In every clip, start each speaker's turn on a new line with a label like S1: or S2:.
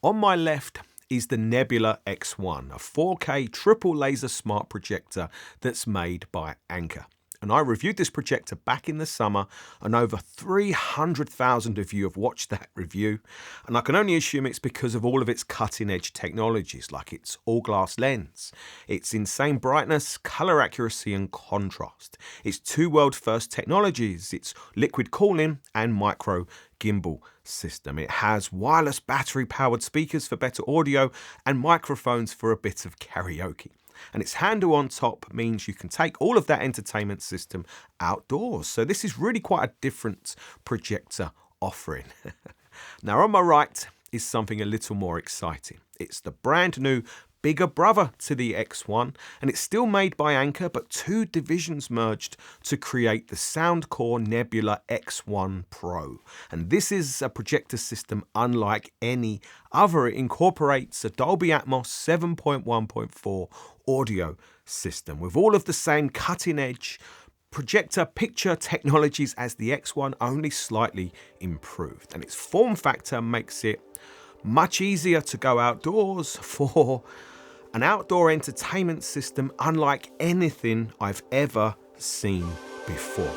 S1: On my left is the Nebula X1, a 4K triple laser smart projector that's made by Anker. And I reviewed this projector back in the summer, and over 300,000 of you have watched that review. And I can only assume it's because of all of its cutting edge technologies, like its all glass lens, its insane brightness, color accuracy and contrast, its two world first technologies, its liquid cooling and micro gimbal system. It has wireless battery powered speakers for better audio and microphones for a bit of karaoke. And its handle on top means you can take all of that entertainment system outdoors. So this is really quite a different projector offering. Now on my right is something a little more exciting. It's the brand new bigger brother to the X1, and it's still made by Anker, but two divisions merged to create the soundcore Nebula X1 Pro. And this is a projector system unlike any other. It incorporates a Dolby Atmos 7.1.4 audio system with all of the same cutting edge projector picture technologies as the X1, only slightly improved. And its form factor makes it much easier to go outdoors for an outdoor entertainment system unlike anything I've ever seen before.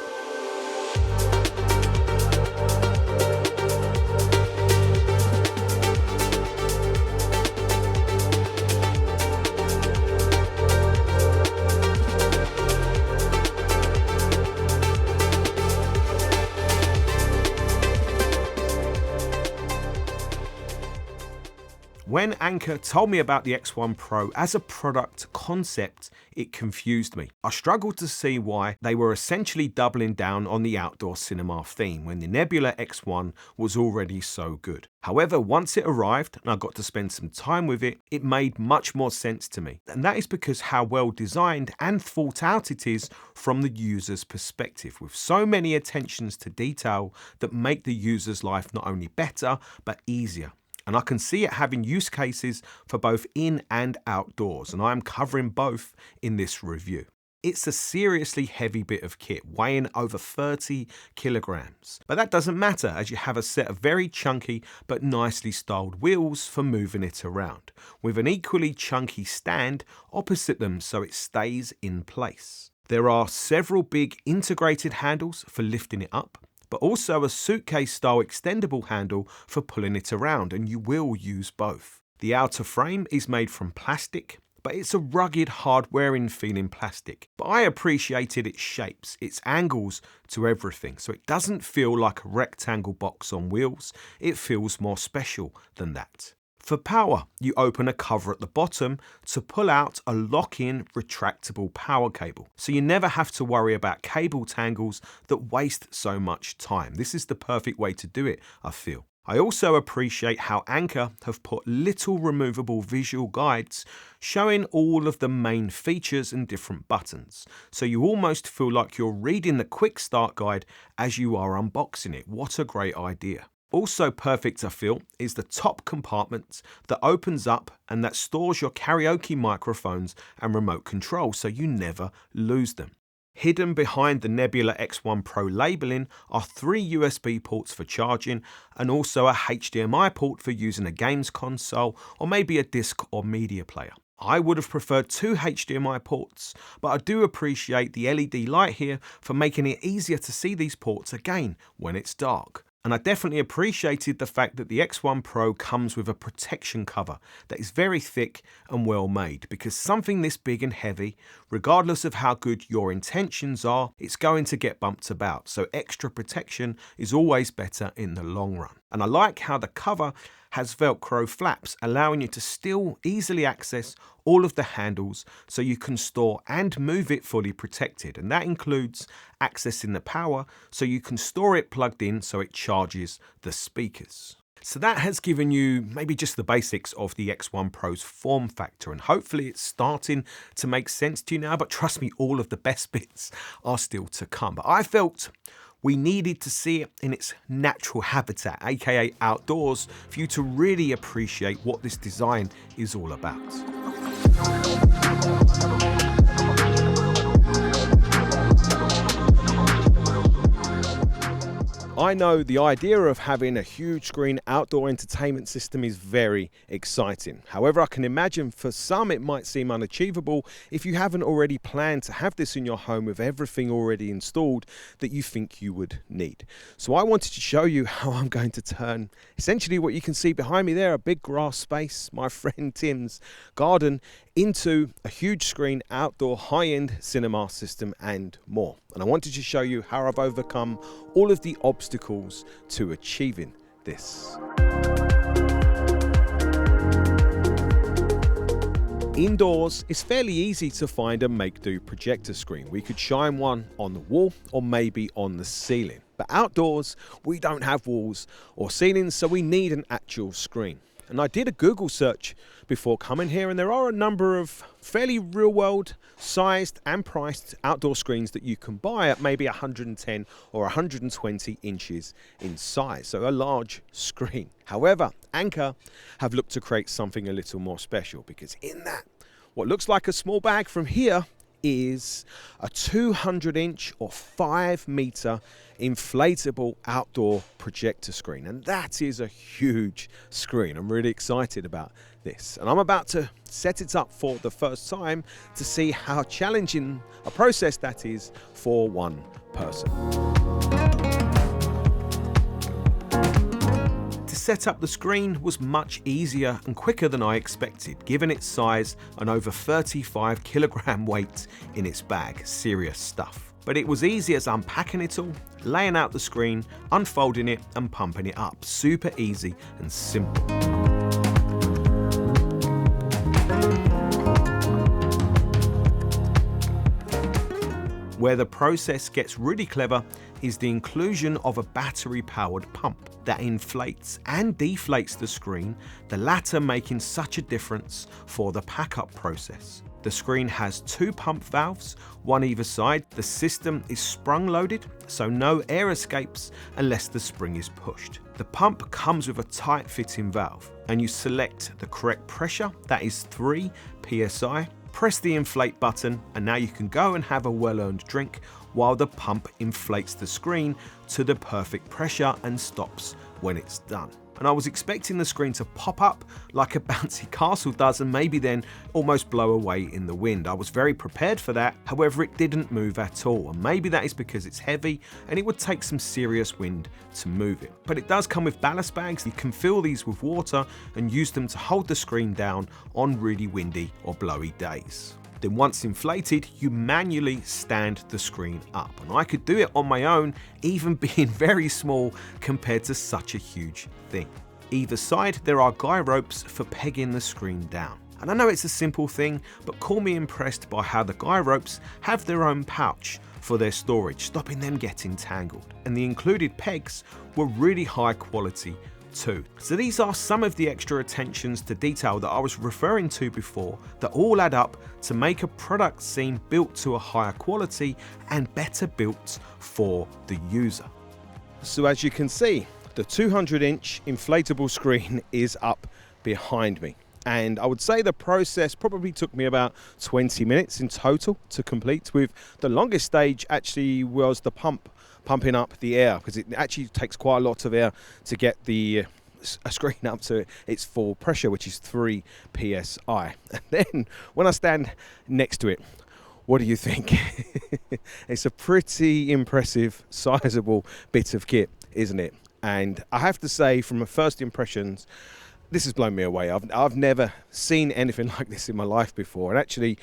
S1: When Anker told me about the X1 Pro as a product concept, it confused me. I struggled to see why they were essentially doubling down on the outdoor cinema theme when the Nebula X1 was already so good. However, once it arrived and I got to spend some time with it, it made much more sense to me. And that is because how well designed and thought out it is from the user's perspective, with so many attentions to detail that make the user's life not only better, but easier. And I can see it having use cases for both in and outdoors, and I am covering both in this review. It's a seriously heavy bit of kit, weighing over 30 kilograms. But that doesn't matter, as you have a set of very chunky but nicely styled wheels for moving it around, with an equally chunky stand opposite them so it stays in place. There are several big integrated handles for lifting it up, but also a suitcase-style extendable handle for pulling it around, and you will use both. The outer frame is made from plastic, but it's a rugged, hard-wearing feeling plastic. But I appreciated its shapes, its angles to everything, so it doesn't feel like a rectangle box on wheels. It feels more special than that. For power, you open a cover at the bottom to pull out a lock-in retractable power cable, so you never have to worry about cable tangles that waste so much time. This is the perfect way to do it, I feel. I also appreciate how Anker have put little removable visual guides showing all of the main features and different buttons, so you almost feel like you're reading the quick start guide as you are unboxing it. What a great idea. Also perfect, I feel, is the top compartment that opens up and that stores your karaoke microphones and remote control so you never lose them. Hidden behind the Nebula X1 Pro labeling are 3 USB ports for charging and also a HDMI port for using a games console or maybe a disc or media player. I would have preferred 2 HDMI ports, but I do appreciate the LED light here for making it easier to see these ports again when it's dark. And I definitely appreciated the fact that the X1 Pro comes with a protection cover that is very thick and well made, because something this big and heavy, regardless of how good your intentions are, it's going to get bumped about. So extra protection is always better in the long run. And I like how the cover has Velcro flaps, allowing you to still easily access all of the handles so you can store and move it fully protected. And that includes accessing the power so you can store it plugged in so it charges the speakers. So that has given you maybe just the basics of the X1 Pro's form factor, and hopefully it's starting to make sense to you now, but trust me, all of the best bits are still to come. But I felt we needed to see it in its natural habitat, aka outdoors, for you to really appreciate what this design is all about. I know the idea of having a huge screen outdoor entertainment system is very exciting. However, I can imagine for some it might seem unachievable if you haven't already planned to have this in your home with everything already installed that you think you would need. So I wanted to show you how I'm going to turn essentially what you can see behind me there, a big grass space, my friend Tim's garden, into a huge screen outdoor high-end cinema system and more. And I wanted to show you how I've overcome all of the obstacles to achieving this. Indoors, it's fairly easy to find a make-do projector screen. We could shine one on the wall or maybe on the ceiling. But outdoors, we don't have walls or ceilings, so we need an actual screen. And I did a Google search before coming here, and there are a number of fairly real-world sized and priced outdoor screens that you can buy at maybe 110 or 120 inches in size, so a large screen. However, Anker have looked to create something a little more special, because in that, what looks like a small bag from here is a 200-inch or 5-meter inflatable outdoor projector screen, and that is a huge screen. I'm really excited about this, and I'm about to set it up for the first time to see how challenging a process that is for one person. To set up the screen was much easier and quicker than I expected, given its size and over 35 kilogram weight in its bag. Serious stuff. But it was easy as unpacking it all, laying out the screen, unfolding it and pumping it up. Super easy and simple. Where the process gets really clever is the inclusion of a battery-powered pump that inflates and deflates the screen, the latter making such a difference for the pack-up process. The screen has 2 pump valves, one either side. The system is sprung-loaded, so no air escapes unless the spring is pushed. The pump comes with a tight-fitting valve, and you select the correct pressure, that is 3 psi. Press the inflate button, and now you can go and have a well-earned drink while the pump inflates the screen to the perfect pressure and stops when it's done. And I was expecting the screen to pop up like a bouncy castle does and maybe then almost blow away in the wind. I was very prepared for that, however it didn't move at all, and maybe that is because it's heavy and it would take some serious wind to move it. But it does come with ballast bags. You can fill these with water and use them to hold the screen down on really windy or blowy days. Then once inflated, you manually stand the screen up. And I could do it on my own, even being very small compared to such a huge thing. Either side, there are guy ropes for pegging the screen down. And I know it's a simple thing, but call me impressed by how the guy ropes have their own pouch for their storage, stopping them getting tangled. And the included pegs were really high quality too. So these are some of the extra attentions to detail that I was referring to before that all add up to make a product seem built to a higher quality and better built for the user. So as you can see, the 200-inch inflatable screen is up behind me. And I would say the process probably took me about 20 minutes in total to complete, with the longest stage actually was the pumping up the air, because it actually takes quite a lot of air to get the screen up to its full pressure, which is 3 psi. And then when I stand next to it, what do you think? It's a pretty impressive, sizable bit of kit, isn't it? And I have to say, from my first impressions, this has blown me away. I've never seen anything like this in my life before. And actually,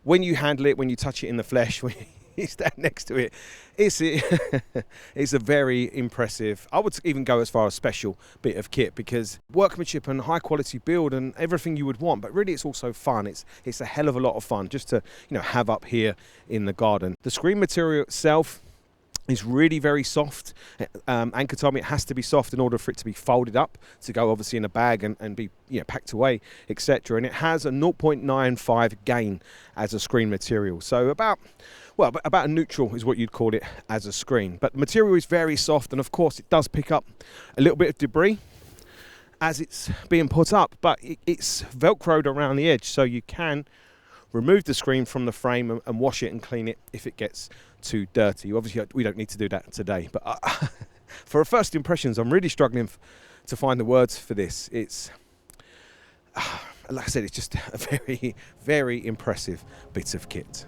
S1: when you handle it, when you touch it in the flesh, when you stand next to it, it's a very impressive, I would even go as far as special bit of kit, because workmanship and high quality build and everything you would want, but really it's also fun. It's a hell of a lot of fun just to have up here in the garden. The screen material itself is really very soft. Anker told me it has to be soft in order for it to be folded up to go obviously in a bag and be packed away, etc. And it has a 0.95 gain as a screen material, so about a neutral is what you'd call it as a screen. But the material is very soft, and of course it does pick up a little bit of debris as it's being put up, but it's velcroed around the edge, so you can remove the screen from the frame and wash it and clean it if it gets too dirty. Obviously we don't need to do that today, but For a first impressions, I'm really struggling to find the words for this. It's, like I said, it's just a very, very impressive bit of kit.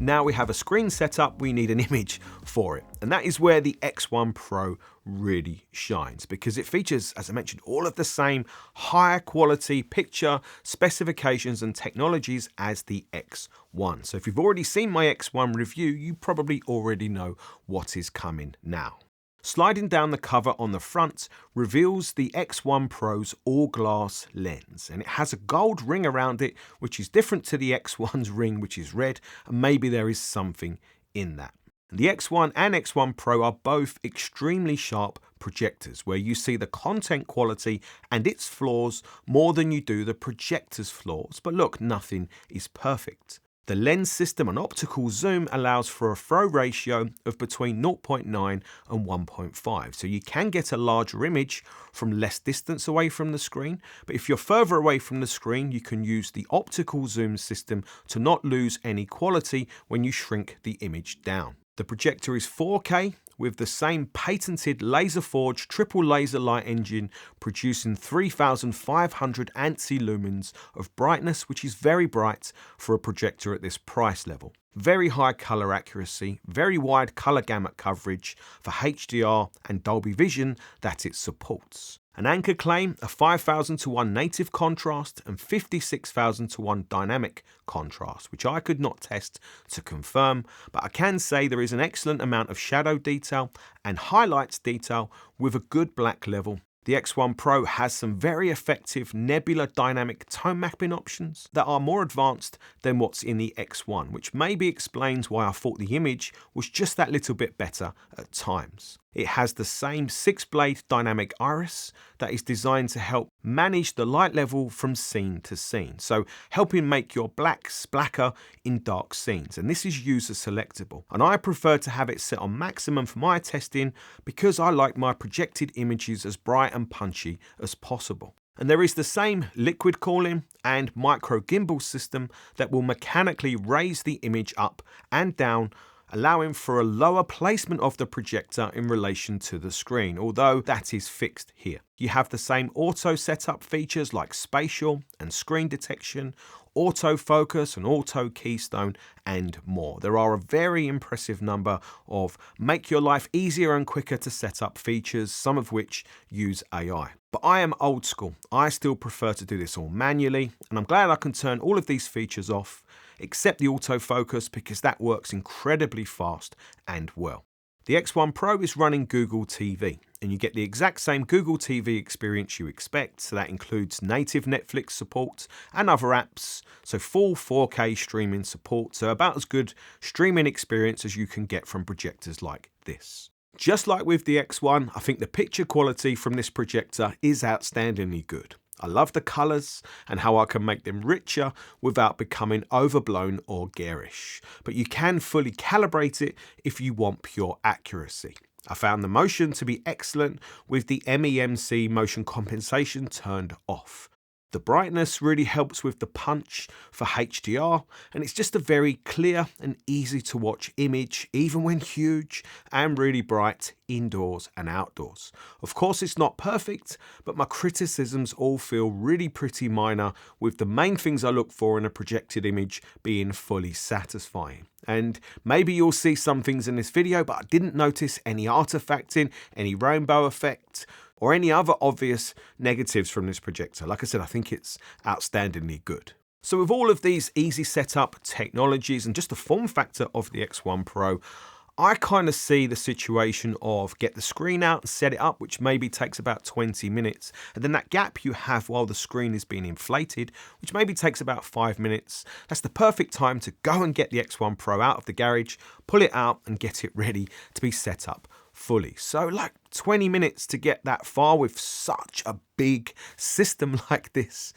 S1: Now we have a screen set up, we need an image for it. And that is where the X1 Pro really shines, because it features, as I mentioned, all of the same higher quality picture specifications and technologies as the X1. So if you've already seen my X1 review, you probably already know what is coming now. Sliding down the cover on the front reveals the X1 Pro's all-glass lens, and it has a gold ring around it, which is different to the X1's ring, which is red, and maybe there is something in that. The X1 and X1 Pro are both extremely sharp projectors, where you see the content quality and its flaws more than you do the projector's flaws. But look, nothing is perfect. The lens system and optical zoom allows for a throw ratio of between 0.9 and 1.5. So you can get a larger image from less distance away from the screen. But if you're further away from the screen, you can use the optical zoom system to not lose any quality when you shrink the image down. The projector is 4K with the same patented laser forged triple laser light engine, producing 3,500 ANSI lumens of brightness, which is very bright for a projector at this price level. Very high color accuracy, very wide color gamut coverage for HDR and Dolby Vision that it supports. An Anker claim, a 5,000:1 native contrast and 56,000:1 dynamic contrast, which I could not test to confirm, but I can say there is an excellent amount of shadow detail and highlights detail with a good black level. The X1 Pro has some very effective nebula dynamic tone mapping options that are more advanced than what's in the X1, which maybe explains why I thought the image was just that little bit better at times. It has the same 6-blade dynamic iris that is designed to help manage the light level from scene to scene, so helping make your blacks blacker in dark scenes, and this is user selectable. And I prefer to have it set on maximum for my testing because I like my projected images as bright and punchy as possible. And there is the same liquid cooling and micro gimbal system that will mechanically raise the image up and down, allowing for a lower placement of the projector in relation to the screen, although that is fixed here. You have the same auto setup features like spatial and screen detection, autofocus and auto keystone, and more. There are a very impressive number of make your life easier and quicker to set up features, some of which use AI. But I am old school. I still prefer to do this all manually, and I'm glad I can turn all of these features off, except the autofocus, because that works incredibly fast and well. The X1 Pro is running Google TV, and you get the exact same Google TV experience you expect. So that includes native Netflix support and other apps, so full 4K streaming support, so about as good streaming experience as you can get from projectors like this. Just like with the X1, I think the picture quality from this projector is outstandingly good. I love the colours and how I can make them richer without becoming overblown or garish. But you can fully calibrate it if you want pure accuracy. I found the motion to be excellent with the MEMC motion compensation turned off. The brightness really helps with the punch for HDR, and it's just a very clear and easy to watch image, even when huge and really bright indoors and outdoors. Of course, it's not perfect, but my criticisms all feel really pretty minor, with the main things I look for in a projected image being fully satisfying. And maybe you'll see some things in this video, but I didn't notice any artifacting, any rainbow effect, or any other obvious negatives from this projector. Like I said, I think it's outstandingly good. So with all of these easy setup technologies and just the form factor of the X1 Pro, I kind of see the situation of get the screen out and set it up, which maybe takes about 20 minutes. And then that gap you have while the screen is being inflated, which maybe takes about 5 minutes. That's the perfect time to go and get the X1 Pro out of the garage, pull it out and get it ready to be set up fully. So like 20 minutes to get that far with such a big system like this.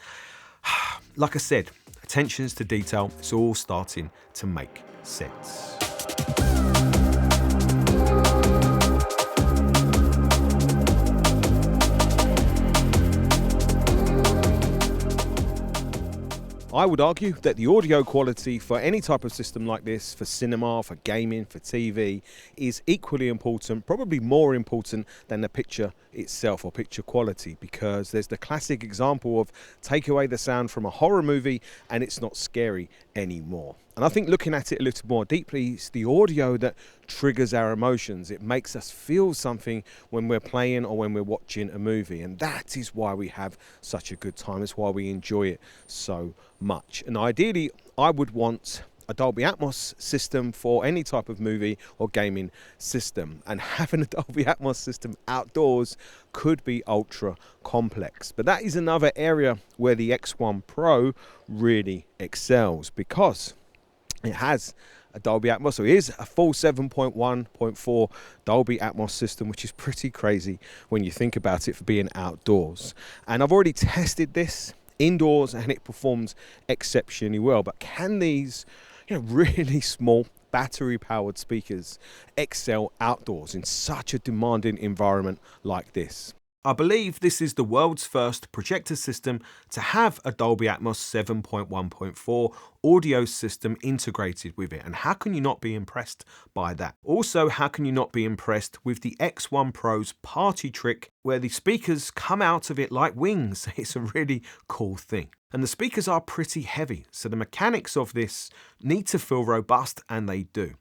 S1: Like I said, attentions to detail, it's all starting to make sense. I would argue that the audio quality for any type of system like this, for cinema, for gaming, for TV, is equally important, probably more important than the picture itself or picture quality, because there's the classic example of take away the sound from a horror movie and it's not scary anymore. And I think looking at it a little more deeply, it's the audio that triggers our emotions. It makes us feel something when we're playing or when we're watching a movie. And that is why we have such a good time. It's why we enjoy it so much. And ideally, I would want a Dolby Atmos system for any type of movie or gaming system. And having a Dolby Atmos system outdoors could be ultra complex. But that is another area where the X1 Pro really excels, because it has a Dolby Atmos, so it is a full 7.1.4 Dolby Atmos system, which is pretty crazy when you think about it for being outdoors. And I've already tested this indoors and it performs exceptionally well. But can these, really small battery powered speakers excel outdoors in such a demanding environment like this? I believe this is the world's first projector system to have a Dolby Atmos 7.1.4 audio system integrated with it. And how can you not be impressed by that? Also, how can you not be impressed with the X1 Pro's party trick, where the speakers come out of it like wings? It's a really cool thing. And the speakers are pretty heavy, so the mechanics of this need to feel robust, and they do.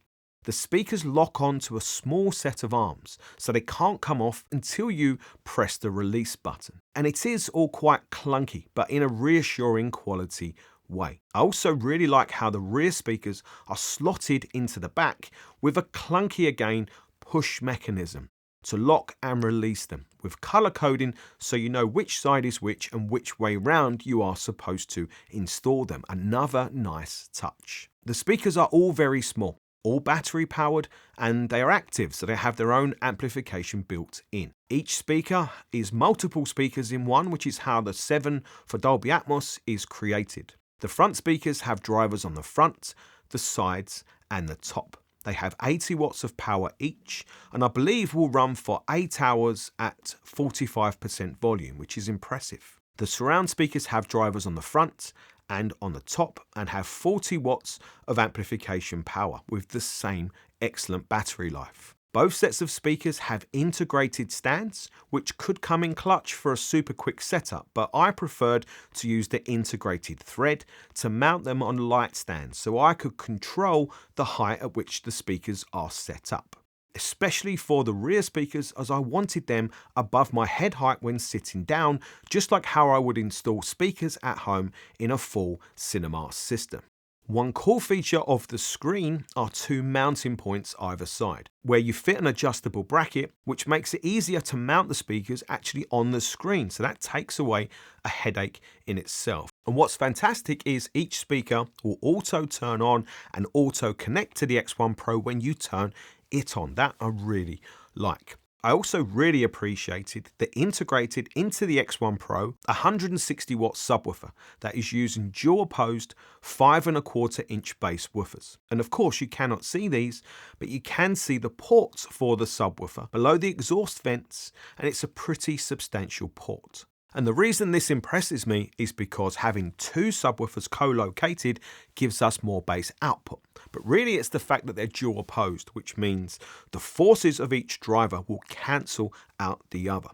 S1: The speakers lock on to a small set of arms, so they can't come off until you press the release button. And it is all quite clunky, but in a reassuring quality way. I also really like how the rear speakers are slotted into the back with a clunky again push mechanism to lock and release them, with color coding so you know which side is which and which way round you are supposed to install them. Another nice touch. The speakers are all very small, all battery powered, and they are active, so they have their own amplification built in. Each speaker is multiple speakers in one, which is how the 7 for Dolby Atmos is created. The front speakers have drivers on the front, the sides, and the top. They have 80 watts of power each, and I believe will run for 8 hours at 45% volume, which is impressive. The surround speakers have drivers on the front and on the top, and have 40 watts of amplification power with the same excellent battery life. Both sets of speakers have integrated stands, which could come in clutch for a super quick setup, but I preferred to use the integrated thread to mount them on light stands so I could control the height at which the speakers are set up. Especially for the rear speakers, as I wanted them above my head height when sitting down, just like how I would install speakers at home in a full cinema system. One cool feature of the screen are 2 mounting points either side, where you fit an adjustable bracket, which makes it easier to mount the speakers actually on the screen, so that takes away a headache in itself. And what's fantastic is each speaker will auto turn on and auto connect to the X1 Pro when you turn it on. That I really like. I also really appreciated the integrated into the X1 Pro 160 watt subwoofer that is using dual opposed 5¼ inch bass woofers. And of course you cannot see these, but you can see the ports for the subwoofer below the exhaust vents, and it's a pretty substantial port. And the reason this impresses me is because having 2 subwoofers co-located gives us more bass output. But really it's the fact that they're dual opposed, which means the forces of each driver will cancel out the other.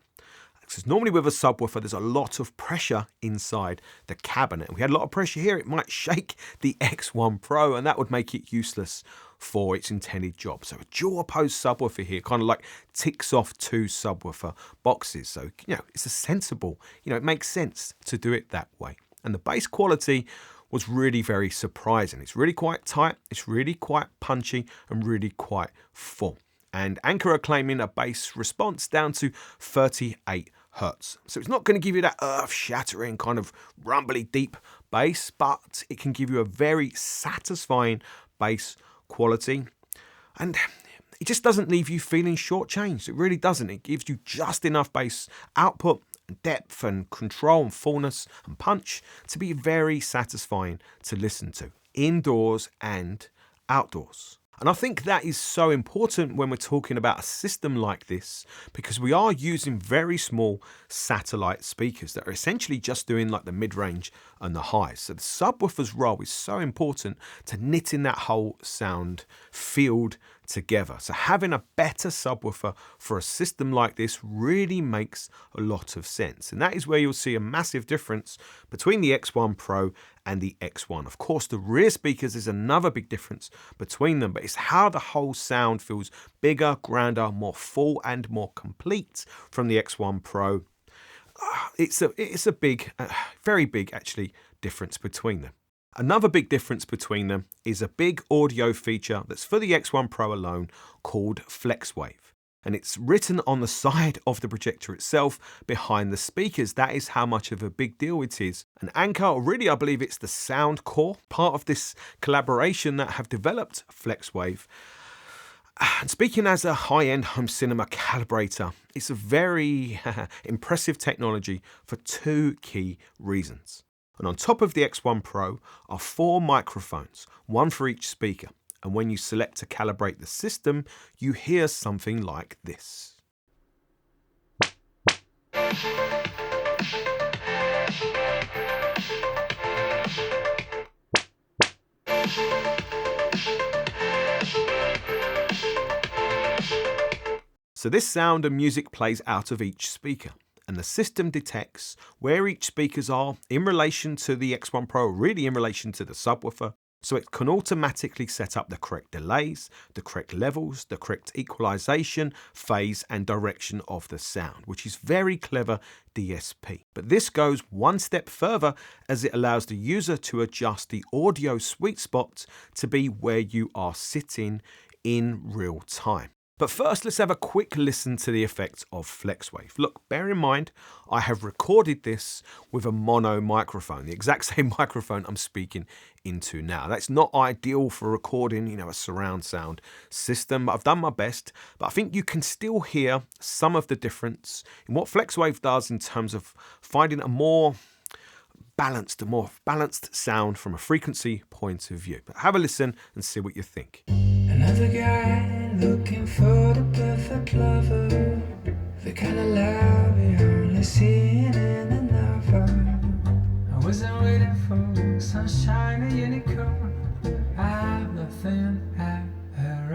S1: Because normally with a subwoofer, there's a lot of pressure inside the cabinet. We had a lot of pressure here. It might shake the X1 Pro, and that would make it useless for its intended job. So a dual opposed subwoofer here kind of like ticks off 2 subwoofer boxes. So, it's a sensible, it makes sense to do it that way. And the bass quality was really very surprising. It's really quite tight, it's really quite punchy, and really quite full. And Anker are claiming a bass response down to 38 Hertz. So it's not going to give you that earth-shattering kind of rumbly deep bass, but it can give you a very satisfying bass quality. And it just doesn't leave you feeling shortchanged. It really doesn't. It gives you just enough bass output, depth and control and fullness and punch to be very satisfying to listen to, indoors and outdoors. And I think that is so important when we're talking about a system like this, because we are using very small satellite speakers that are essentially just doing like the mid-range and the highs. So the subwoofer's role is so important to knitting that whole sound field together. So having a better subwoofer for a system like this really makes a lot of sense. And that is where you'll see a massive difference between the X1 Pro and the X1. Of course, the rear speakers is another big difference between them, but it's how the whole sound feels bigger, grander, more full and more complete from the X1 Pro. It's a big, very big actually, difference between them. Another big difference between them is a big audio feature that's for the X1 Pro alone called FlexWave. And it's written on the side of the projector itself behind the speakers. That is how much of a big deal it is. And Anker, or really I believe it's the soundcore, part of this collaboration that have developed FlexWave. And speaking as a high-end home cinema calibrator, it's a very impressive technology for two key reasons. And on top of the X1 Pro are 4 microphones, one for each speaker. And when you select to calibrate the system, you hear something like this. So this sound and music plays out of each speaker, and the system detects where each speakers are in relation to the X1 Pro, really in relation to the subwoofer, so it can automatically set up the correct delays, the correct levels, the correct equalization, phase and direction of the sound, which is very clever DSP. But this goes one step further as it allows the user to adjust the audio sweet spot to be where you are sitting in real time. But first, let's have a quick listen to the effects of FlexWave. Look, bear in mind, I have recorded this with a mono microphone, the exact same microphone I'm speaking into now. That's not ideal for recording, a surround sound system, but I've done my best. But I think you can still hear some of the difference in what FlexWave does in terms of finding a more balanced sound from a frequency point of view. But have a listen and see what you think.
S2: Another guy looking for the perfect lover, the kind of love you only see in a novel. I wasn't waiting for sunshine or unicorn. I'm nothing at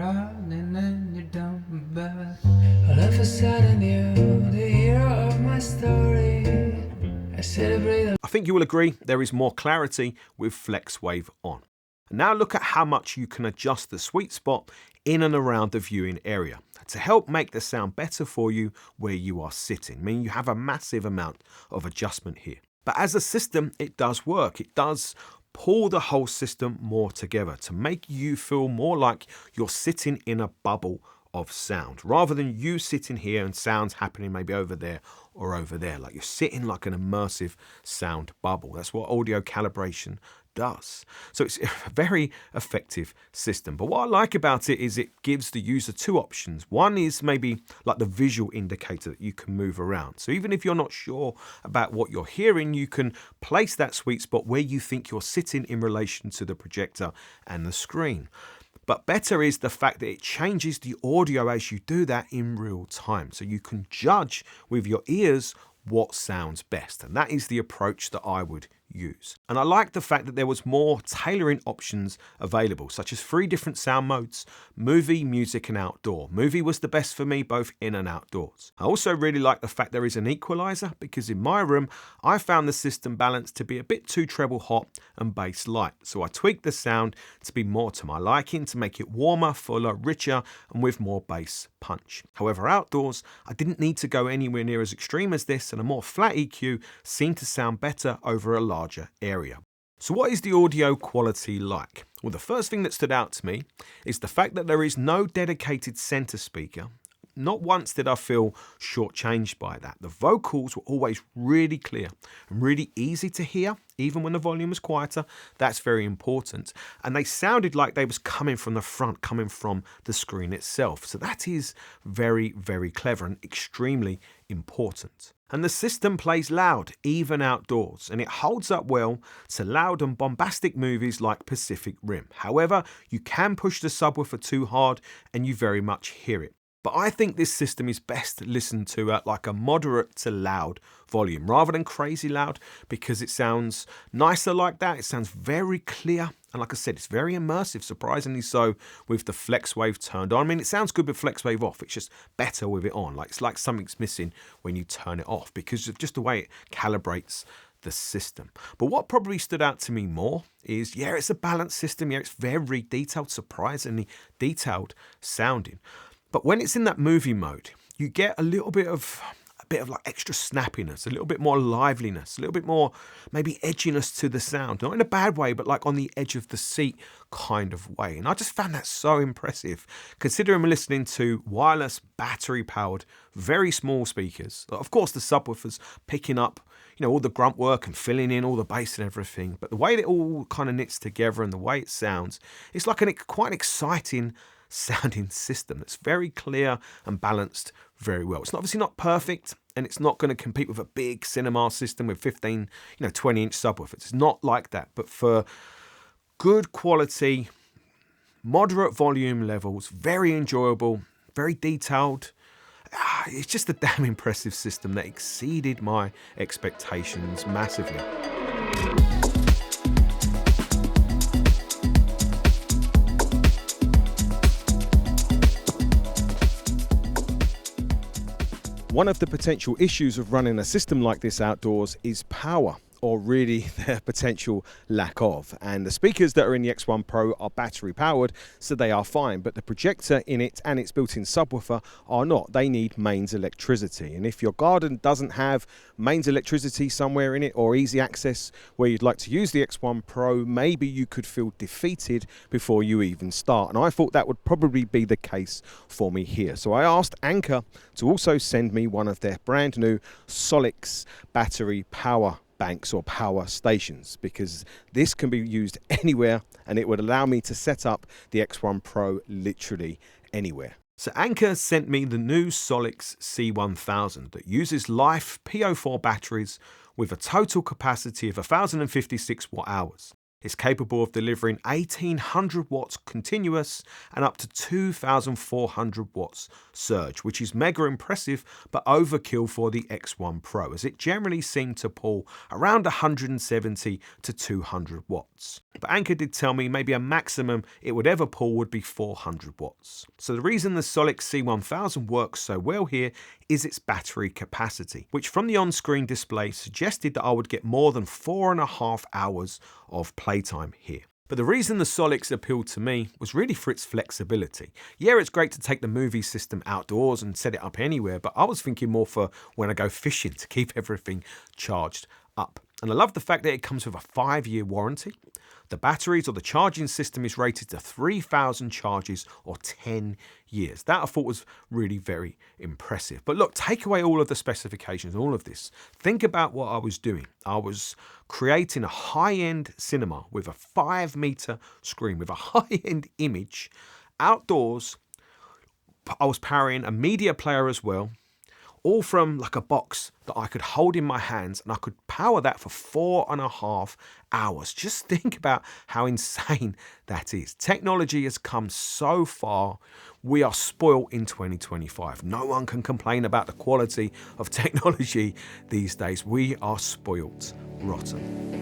S2: all, and then you don't. But all of a sudden you're the hero of my story. I celebrate.
S1: I think you will agree there is more clarity with FlexWave on. Now look at how much you can adjust the sweet spot in and around the viewing area to help make the sound better for you where you are sitting. I mean, you have a massive amount of adjustment here. But as a system, it does work. It does pull the whole system more together to make you feel more like you're sitting in a bubble of sound, rather than you sitting here and sounds happening maybe over there or over there. Like you're sitting like an immersive sound bubble. That's what audio calibration does. So it's a very effective system. But what I like about it is it gives the user 2 options. One is maybe like the visual indicator that you can move around. So even if you're not sure about what you're hearing, you can place that sweet spot where you think you're sitting in relation to the projector and the screen. But better is the fact that it changes the audio as you do that in real time. So you can judge with your ears what sounds best. And that is the approach that I would use. And I like the fact that there was more tailoring options available, such as 3 different sound modes: movie, music and outdoor. Movie was the best for me, both in and outdoors. I also really like the fact there is an equalizer, because in my room I found the system balance to be a bit too treble hot and bass light. So I tweaked the sound to be more to my liking, to make it warmer, fuller, richer and with more bass punch. However, outdoors I didn't need to go anywhere near as extreme as this, and a more flat EQ seemed to sound better over a larger area. So what is the audio quality like? Well, the first thing that stood out to me is the fact that there is no dedicated center speaker. Not once did I feel shortchanged by that. The vocals were always really clear and really easy to hear, even when the volume was quieter. That's very important. And they sounded like they was coming from the front, coming from the screen itself. So that is very, very clever and extremely important. And the system plays loud, even outdoors, and it holds up well to loud and bombastic movies like Pacific Rim. However, you can push the subwoofer too hard and you very much hear it. But I think this system is best listened to at like a moderate to loud volume rather than crazy loud, because it sounds nicer like that. It sounds very clear. And like I said, it's very immersive, surprisingly so, with the FlexWave turned on. I mean, it sounds good with FlexWave off. It's just better with it on. Like, it's like something's missing when you turn it off because of just the way it calibrates the system. But what probably stood out to me more is, yeah, it's a balanced system. Yeah, it's very detailed, surprisingly detailed sounding. But when it's in that movie mode, you get a bit of like extra snappiness, a little bit more liveliness, a little bit more maybe edginess to the sound. Not in a bad way, but like on the edge of the seat kind of way. And I just found that so impressive, considering we're listening to wireless, battery-powered, very small speakers. Of course, the subwoofer's picking up, you know, all the grunt work and filling in all the bass and everything. But the way it all kind of knits together and the way it sounds, it's like quite an exciting sounding system that's very clear and balanced very well. It's obviously not perfect, and it's not going to compete with a big cinema system with 15, 20-inch subwoofers. It's not like that. But for good quality, moderate volume levels, very enjoyable, very detailed, it's just a damn impressive system that exceeded my expectations massively. One of the potential issues of running a system like this outdoors is power, or really their potential lack of. And the speakers that are in the X1 Pro are battery powered, so they are fine, but the projector in it and its built-in subwoofer are not. They need mains electricity. And if your garden doesn't have mains electricity somewhere in it, or easy access where you'd like to use the X1 Pro, maybe you could feel defeated before you even start. And I thought that would probably be the case for me here. So I asked Anker to also send me one of their brand new Solix battery power banks or power stations, because this can be used anywhere and it would allow me to set up the X1 Pro literally anywhere. So Anker sent me the new Solix C1000 that uses Life PO4 batteries with a total capacity of 1056 watt hours. It's capable of delivering 1800 watts continuous and up to 2400 watts surge, which is mega impressive but overkill for the X1 Pro, as it generally seemed to pull around 170 to 200 watts. But Anker did tell me maybe a maximum it would ever pull would be 400 watts. So the reason the Solix C1000 works so well here is its battery capacity, which from the on-screen display suggested that I would get more than 4.5 hours of playtime here. But the reason the Solix appealed to me was really for its flexibility. Yeah, it's great to take the movie system outdoors and set it up anywhere, but I was thinking more for when I go fishing to keep everything charged up. And I love the fact that it comes with a 5-year warranty. The batteries or the charging system is rated to 3,000 charges or 10 years. That I thought was really very impressive. But look, take away all of the specifications, all of this. Think about what I was doing. I was creating a high-end cinema with a 5-meter screen, with a high-end image outdoors. I was powering a media player as well, all from like a box that I could hold in my hands, and I could power that for 4.5 hours. Just think about how insane that is. Technology has come so far. We are spoilt in 2025. No one can complain about the quality of technology these days. We are spoilt rotten.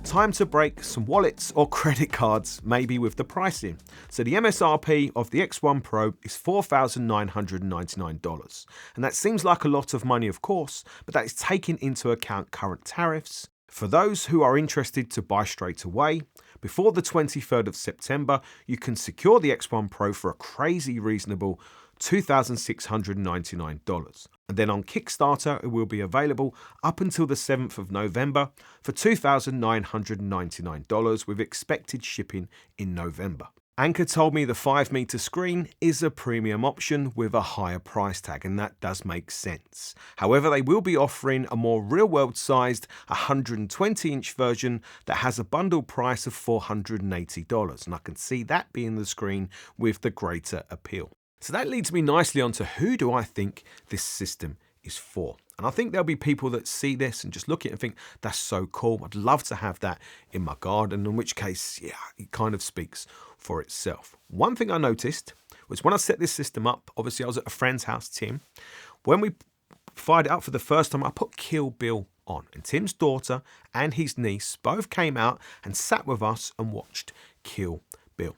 S1: Time to break some wallets or credit cards, maybe with the pricing. So the MSRP of the X1 Pro is $4,999. And that seems like a lot of money, of course, but that is taking into account current tariffs. For those who are interested to buy straight away, before the 23rd of September, you can secure the X1 Pro for a crazy reasonable $2,699. And then on Kickstarter, it will be available up until the 7th of November for $2,999 with expected shipping in November. Anker told me the 5-metre screen is a premium option with a higher price tag, and that does make sense. However, they will be offering a more real-world sized 120-inch version that has a bundle price of $480, and I can see that being the screen with the greater appeal. So that leads me nicely onto who do I think this system is for. And I think there'll be people that see this and just look at it and think, that's so cool. I'd love to have that in my garden, in which case, yeah, it kind of speaks for itself. One thing I noticed was when I set this system up, obviously I was at a friend's house, Tim. When we fired it up for the first time, I put Kill Bill on, and Tim's daughter and his niece both came out and sat with us and watched Kill Bill.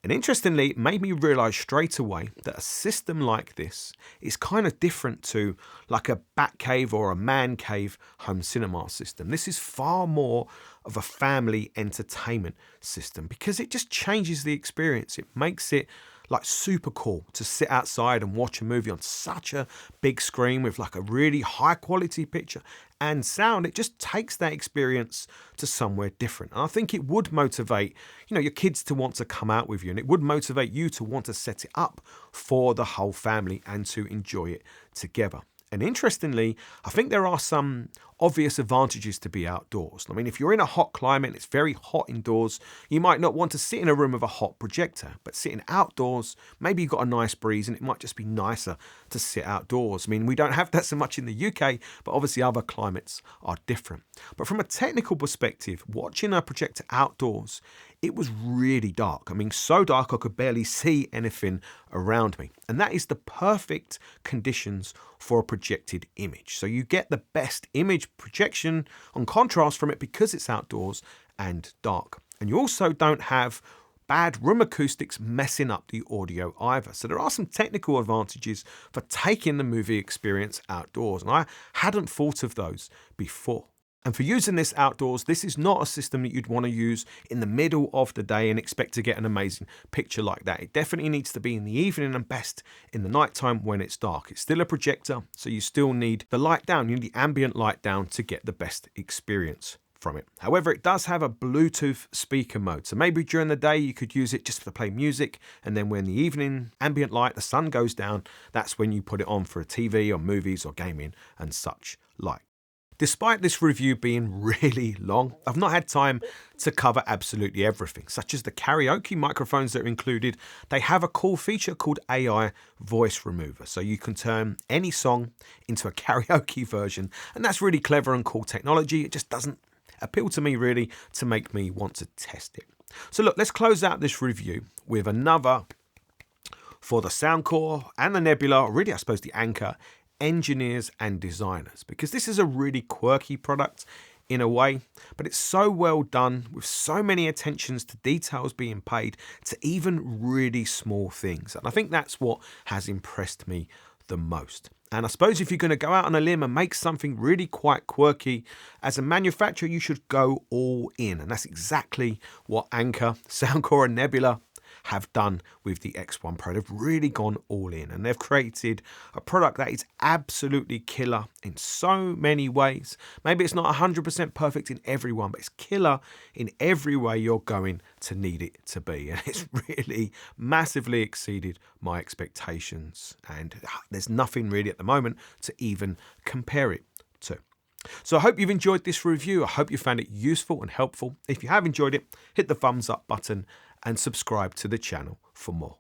S1: And interestingly, it made me realise straight away that a system like this is kind of different to like a Batcave or a man cave home cinema system. This is far more of a family entertainment system because it just changes the experience. It makes it like super cool to sit outside and watch a movie on such a big screen with like a really high quality picture and sound. It just takes that experience to somewhere different. And I think it would motivate, your kids to want to come out with you, and it would motivate you to want to set it up for the whole family and to enjoy it together. And interestingly, I think there are some obvious advantages to be outdoors. I mean, if you're in a hot climate and it's very hot indoors, you might not want to sit in a room with a hot projector, but sitting outdoors, maybe you've got a nice breeze and it might just be nicer to sit outdoors. I mean, we don't have that so much in the UK, but obviously other climates are different. But from a technical perspective, watching a projector outdoors, it was really dark. I mean, so dark I could barely see anything around me. And that is the perfect conditions for a projected image. So you get the best image projection on contrast from it because it's outdoors and dark. And you also don't have bad room acoustics messing up the audio either. So there are some technical advantages for taking the movie experience outdoors. And I hadn't thought of those before. And for using this outdoors, this is not a system that you'd want to use in the middle of the day and expect to get an amazing picture like that. It definitely needs to be in the evening and best in the nighttime when it's dark. It's still a projector, so you still need the light down. You need the ambient light down to get the best experience from it. However, it does have a Bluetooth speaker mode. So maybe during the day you could use it just to play music, and then when the evening ambient light, the sun goes down, that's when you put it on for a TV or movies or gaming and such like. Despite this review being really long, I've not had time to cover absolutely everything, such as the karaoke microphones that are included. They have a cool feature called AI voice remover, so you can turn any song into a karaoke version, and that's really clever and cool technology. It just doesn't appeal to me really to make me want to test it. So look, let's close out this review with another for the soundcore and the Nebula, or really I suppose the Anker engineers and designers, because this is a really quirky product in a way, but it's so well done with so many attentions to details being paid to even really small things. And I think that's what has impressed me the most. And I suppose if you're going to go out on a limb and make something really quite quirky, as a manufacturer, you should go all in. And that's exactly what Anker, Soundcore and Nebula have done with the X1 Pro. They've really gone all in, and they've created a product that is absolutely killer in so many ways. Maybe it's not 100% perfect in every one, but it's killer in every way you're going to need it to be. And it's really massively exceeded my expectations. And there's nothing really at the moment to even compare it to. So I hope you've enjoyed this review. I hope you found it useful and helpful. If you have enjoyed it, hit the thumbs up button and subscribe to the channel for more.